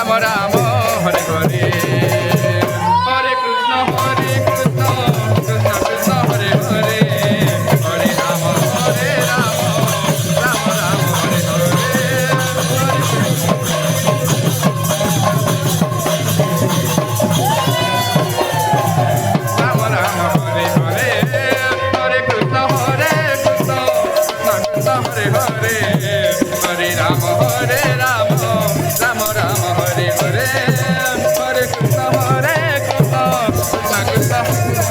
Rama Rama Hare Hare Hare Krishna Krishna Krishna Hare Hare Hare Rama Rama Rama Hare Rama Rama Hare Hare Hare Krishna Krishna Krishna Hare Hare Hare Rama Rama Rama Rama Hare Hare Hare Krishna Krishna Krishna